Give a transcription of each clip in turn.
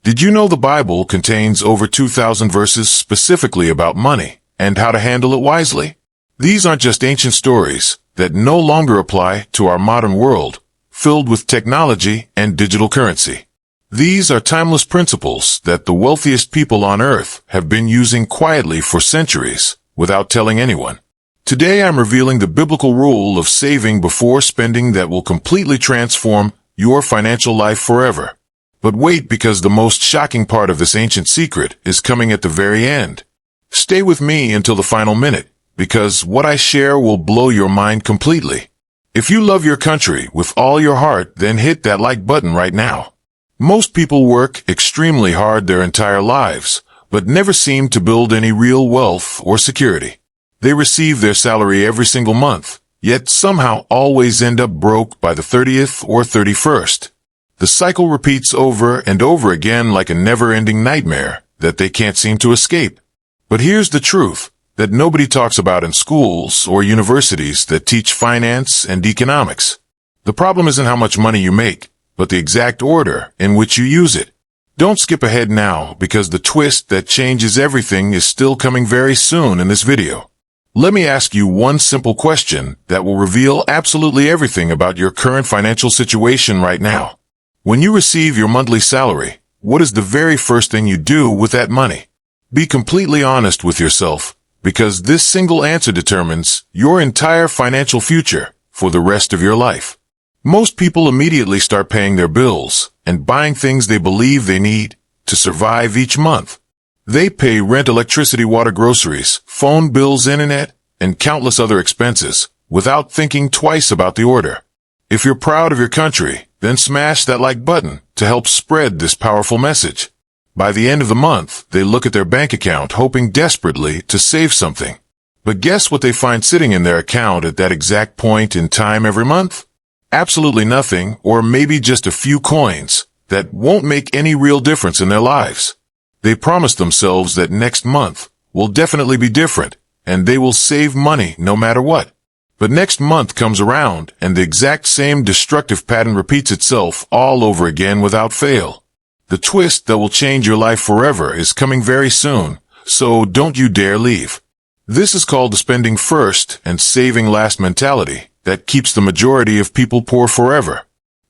Did you know the Bible contains over 2,000 verses specifically about money and how to handle it wisely? These aren't just ancient stories that no longer apply to our modern world, filled with technology and digital currency. These are timeless principles that the wealthiest people on earth have been using quietly for centuries without telling anyone. Today I'm revealing the biblical rule of saving before spending that will completely transform your financial life forever. But wait, because the most shocking part of this ancient secret is coming at the very end. Stay with me until the final minute, because what I share will blow your mind completely. If you love your country with all your heart, then hit that like button right now. Most people work extremely hard their entire lives, but never seem to build any real wealth or security. They receive their salary every single month, yet somehow always end up broke by the 30th or 31st. The cycle repeats over and over again like a never-ending nightmare that they can't seem to escape. But here's the truth that nobody talks about in schools or universities that teach finance and economics. The problem isn't how much money you make, but the exact order in which you use it. Don't skip ahead now, because the twist that changes everything is still coming very soon in this video. Let me ask you one simple question that will reveal absolutely everything about your current financial situation right now. When you receive your monthly salary, what is the very first thing you do with that money? Be completely honest with yourself, because this single answer determines your entire financial future for the rest of your life. Most people immediately start paying their bills and buying things they believe they need to survive each month. They pay rent, electricity, water, groceries, phone bills, internet, and countless other expenses without thinking twice about the order. If you're proud of your country, then smash that like button to help spread this powerful message. By the end of the month, they look at their bank account hoping desperately to save something. But guess what they find sitting in their account at that exact point in time every month? Absolutely nothing, or maybe just a few coins that won't make any real difference in their lives. They promise themselves that next month will definitely be different, and they will save money no matter what. But next month comes around, and the exact same destructive pattern repeats itself all over again without fail. The twist that will change your life forever is coming very soon, so don't you dare leave. This is called the spending first and saving last mentality that keeps the majority of people poor forever.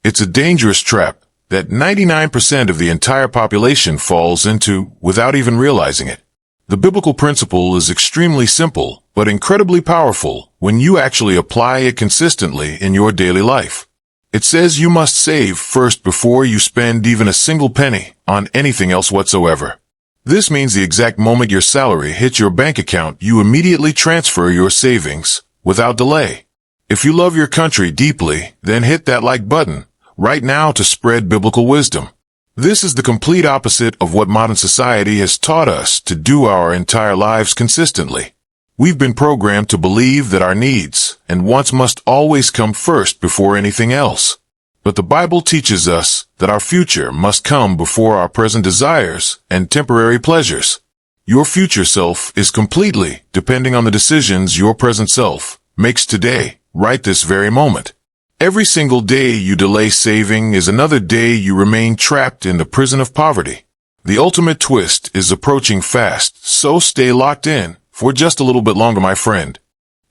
It's a dangerous trap that 99% of the entire population falls into without even realizing it. The biblical principle is extremely simple, but incredibly powerful when you actually apply it consistently in your daily life. It says you must save first before you spend even a single penny on anything else whatsoever. This means the exact moment your salary hits your bank account, you immediately transfer your savings without delay. If you love your country deeply, then hit that like button right now to spread biblical wisdom. This is the complete opposite of what modern society has taught us to do our entire lives consistently. We've been programmed to believe that our needs and wants must always come first before anything else. But the Bible teaches us that our future must come before our present desires and temporary pleasures. Your future self is completely depending on the decisions your present self makes today, right this very moment. Every single day you delay saving is another day you remain trapped in the prison of poverty. The ultimate twist is approaching fast, so stay locked in for just a little bit longer, my friend.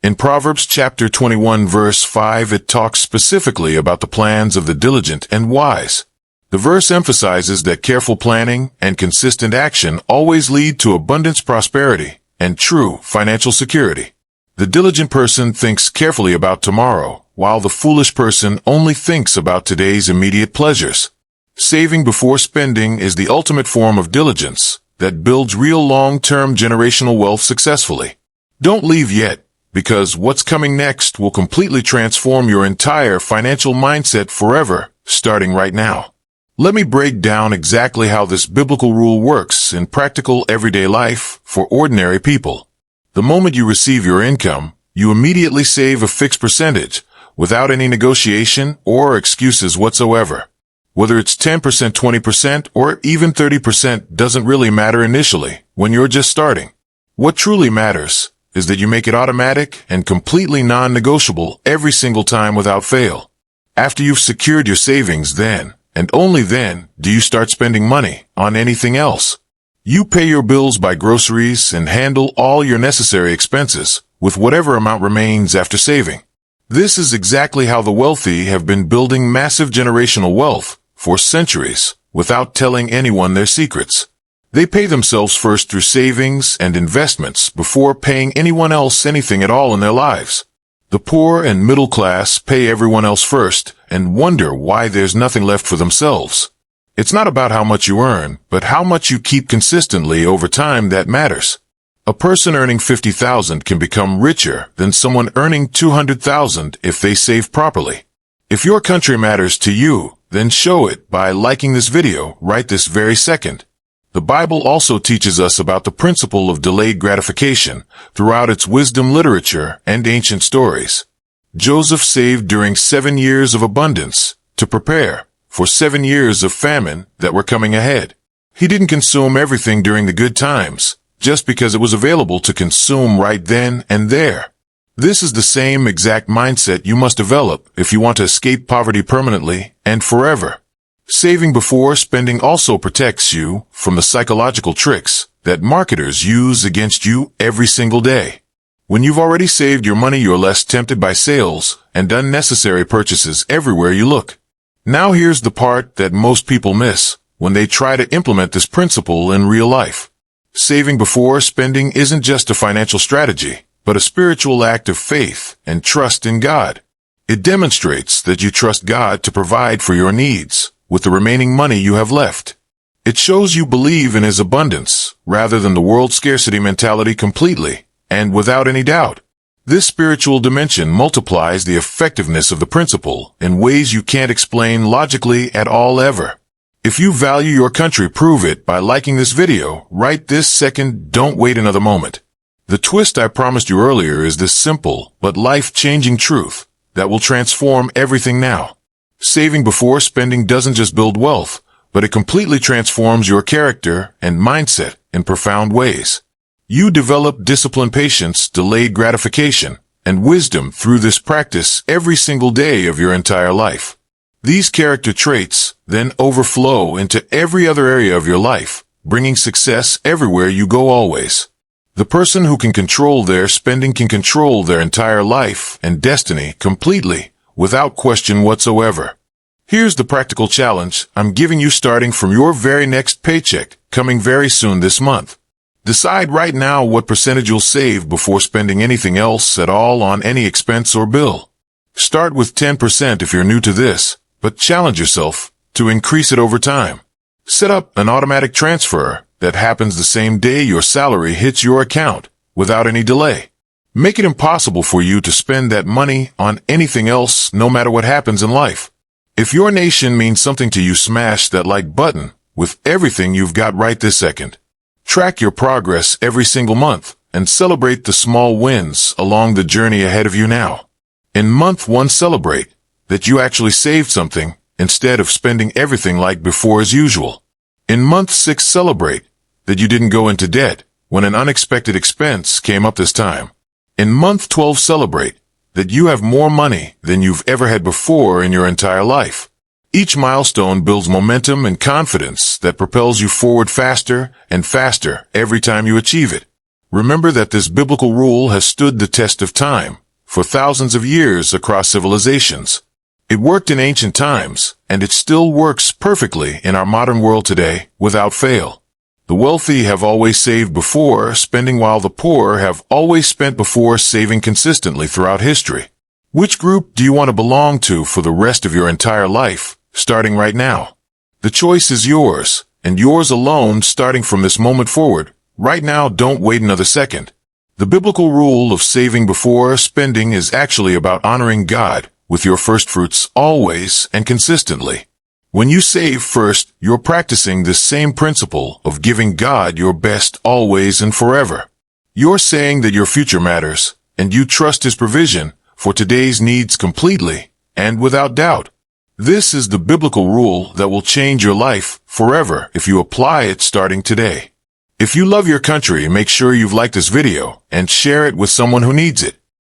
In Proverbs chapter 21 verse 5, it talks specifically about the plans of the diligent and wise. The verse emphasizes that careful planning and consistent action always lead to abundance, prosperity, and true financial security. The diligent person thinks carefully about tomorrow, while the foolish person only thinks about today's immediate pleasures. Saving before spending is the ultimate form of diligence that builds real long-term generational wealth successfully. Don't leave yet, because what's coming next will completely transform your entire financial mindset forever, starting right now. Let me break down exactly how this biblical rule works in practical everyday life for ordinary people. The moment you receive your income, you immediately save a fixed percentage, without any negotiation or excuses whatsoever. Whether it's 10%, 20%, or even 30% doesn't really matter initially when you're just starting. What truly matters is that you make it automatic and completely non-negotiable every single time without fail. After you've secured your savings, then, and only then do you start spending money on anything else. You pay your bills, buy groceries, and handle all your necessary expenses with whatever amount remains after saving. This is exactly how the wealthy have been building massive generational wealth for centuries without telling anyone their secrets. They pay themselves first through savings and investments before paying anyone else anything at all in their lives. The poor and middle class pay everyone else first and wonder why there's nothing left for themselves. It's not about how much you earn, but how much you keep consistently over time that matters. A person earning $50,000 can become richer than someone earning $200,000 if they save properly. If your country matters to you, then show it by liking this video right this very second. The Bible also teaches us about the principle of delayed gratification throughout its wisdom literature and ancient stories. Joseph saved during 7 years of abundance to prepare for 7 years of famine that were coming ahead. He didn't consume everything during the good times just because it was available to consume right then and there. This is the same exact mindset you must develop if you want to escape poverty permanently and forever. Saving before spending also protects you from the psychological tricks that marketers use against you every single day. When you've already saved your money, you're less tempted by sales and unnecessary purchases everywhere you look. Now here's the part that most people miss when they try to implement this principle in real life. Saving before spending isn't just a financial strategy, but a spiritual act of faith and trust in God. It demonstrates that you trust God to provide for your needs with the remaining money you have left. It shows you believe in His abundance rather than the world's scarcity mentality completely and without any doubt. This spiritual dimension multiplies the effectiveness of the principle in ways you can't explain logically at all ever. If you value your country, prove it by liking this video right this second. Don't wait another moment. The twist I promised you earlier is this simple but life-changing truth that will transform everything now. Saving before spending doesn't just build wealth, but it completely transforms your character and mindset in profound ways. You develop discipline, patience, delayed gratification, and wisdom through this practice every single day of your entire life. These character traits then overflow into every other area of your life, bringing success everywhere you go always. The person who can control their spending can control their entire life and destiny completely, without question whatsoever. Here's the practical challenge I'm giving you starting from your very next paycheck, coming very soon this month. Decide right now what percentage you'll save before spending anything else at all on any expense or bill. Start with 10% if you're new to this, but challenge yourself to increase it over time. Set up an automatic transfer that happens the same day your salary hits your account without any delay. Make it impossible for you to spend that money on anything else, no matter what happens in life. If your nation means something to you, smash that like button with everything you've got right this second. Track your progress every single month and celebrate the small wins along the journey ahead of you now. In month 1, celebrate that you actually saved something instead of spending everything like before as usual. In month 6, celebrate that you didn't go into debt when an unexpected expense came up this time. In month 12, celebrate that you have more money than you've ever had before in your entire life. Each milestone builds momentum and confidence that propels you forward faster and faster every time you achieve it. Remember that this biblical rule has stood the test of time for thousands of years across civilizations. It worked in ancient times, and it still works perfectly in our modern world today without fail. The wealthy have always saved before spending, while the poor have always spent before saving consistently throughout history. Which group do you want to belong to for the rest of your entire life, starting right now? The choice is yours, and yours alone, starting from this moment forward. Right now, don't wait another second. The biblical rule of saving before spending is actually about honoring God with your first fruits always and consistently. When you save first, you're practicing this same principle of giving God your best always and forever. You're saying that your future matters, and you trust His provision for today's needs completely and without doubt. This is the biblical rule that will change your life forever if you apply it starting today. If you love your country, make sure you've liked this video and share it with someone who needs it.